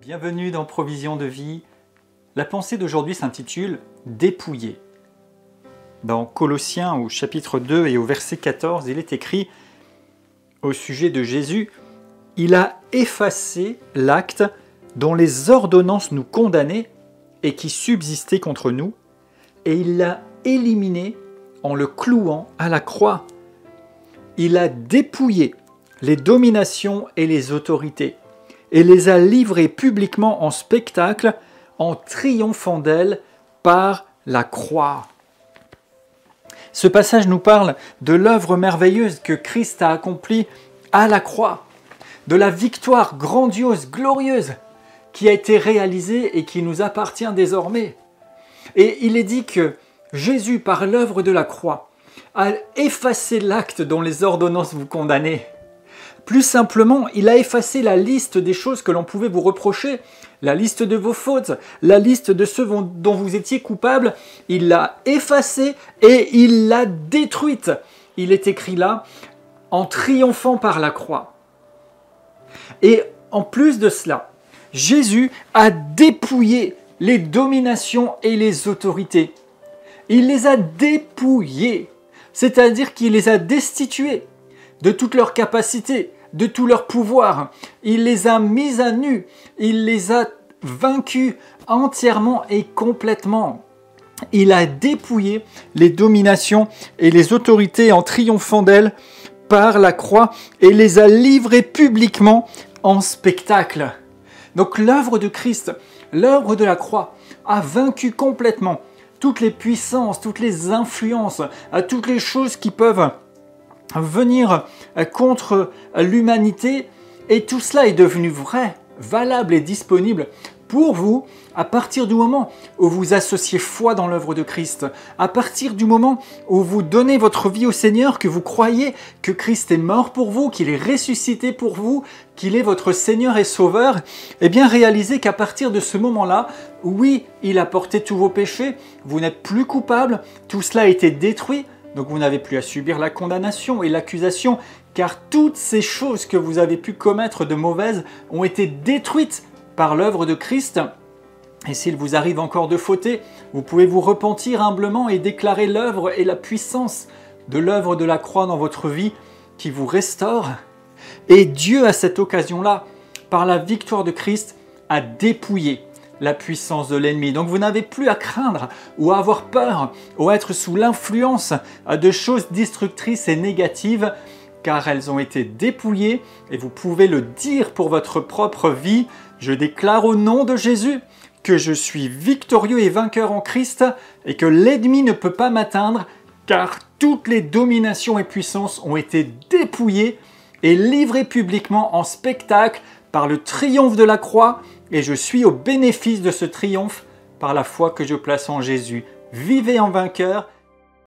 Bienvenue dans Provision de vie. La pensée d'aujourd'hui s'intitule « Dépouiller ». Dans Colossiens au chapitre 2 et au verset 14, il est écrit au sujet de Jésus « Il a effacé l'acte dont les ordonnances nous condamnaient et qui subsistait contre nous, et il l'a éliminé en le clouant à la croix. Il a dépouillé les dominations et les autorités, et les a livrées publiquement en spectacle en triomphant d'elles par la croix. » Ce passage nous parle de l'œuvre merveilleuse que Christ a accomplie à la croix, de la victoire grandiose, glorieuse, qui a été réalisée et qui nous appartient désormais. Et il est dit que Jésus, par l'œuvre de la croix, a effacé l'acte dont les ordonnances vous condamnaient. Plus simplement, il a effacé la liste des choses que l'on pouvait vous reprocher, la liste de vos fautes, la liste de ceux dont vous étiez coupable. Il l'a effacée et il l'a détruite. Il est écrit là, en triomphant par la croix. Et en plus de cela, Jésus a dépouillé les dominations et les autorités. Il les a dépouillées, c'est-à-dire qu'il les a destituées de toute leur capacité, de tout leur pouvoir. Il les a mis à nu, il les a vaincus entièrement et complètement. Il a dépouillé les dominations et les autorités en triomphant d'elles par la croix et les a livrées publiquement en spectacle. Donc l'œuvre de Christ, l'œuvre de la croix, a vaincu complètement toutes les puissances, toutes les influences, toutes les choses qui peuvent venir contre l'humanité, et tout cela est devenu vrai, valable et disponible pour vous à partir du moment où vous associez foi dans l'œuvre de Christ, à partir du moment où vous donnez votre vie au Seigneur, que vous croyez que Christ est mort pour vous, qu'il est ressuscité pour vous, qu'il est votre Seigneur et Sauveur. Et bien réalisez qu'à partir de ce moment-là, oui, il a porté tous vos péchés, vous n'êtes plus coupable, tout cela a été détruit. Donc vous n'avez plus à subir la condamnation et l'accusation, car toutes ces choses que vous avez pu commettre de mauvaises ont été détruites par l'œuvre de Christ. Et s'il vous arrive encore de fauter, vous pouvez vous repentir humblement et déclarer l'œuvre et la puissance de l'œuvre de la croix dans votre vie qui vous restaure. Et Dieu, à cette occasion-là, par la victoire de Christ, a dépouillé la puissance de l'ennemi. Donc vous n'avez plus à craindre ou à avoir peur ou à être sous l'influence de choses destructrices et négatives, car elles ont été dépouillées et vous pouvez le dire pour votre propre vie. Je déclare au nom de Jésus que je suis victorieux et vainqueur en Christ et que l'ennemi ne peut pas m'atteindre, car toutes les dominations et puissances ont été dépouillées et livrées publiquement en spectacle par le triomphe de la croix, et je suis au bénéfice de ce triomphe par la foi que je place en Jésus. Vivez en vainqueur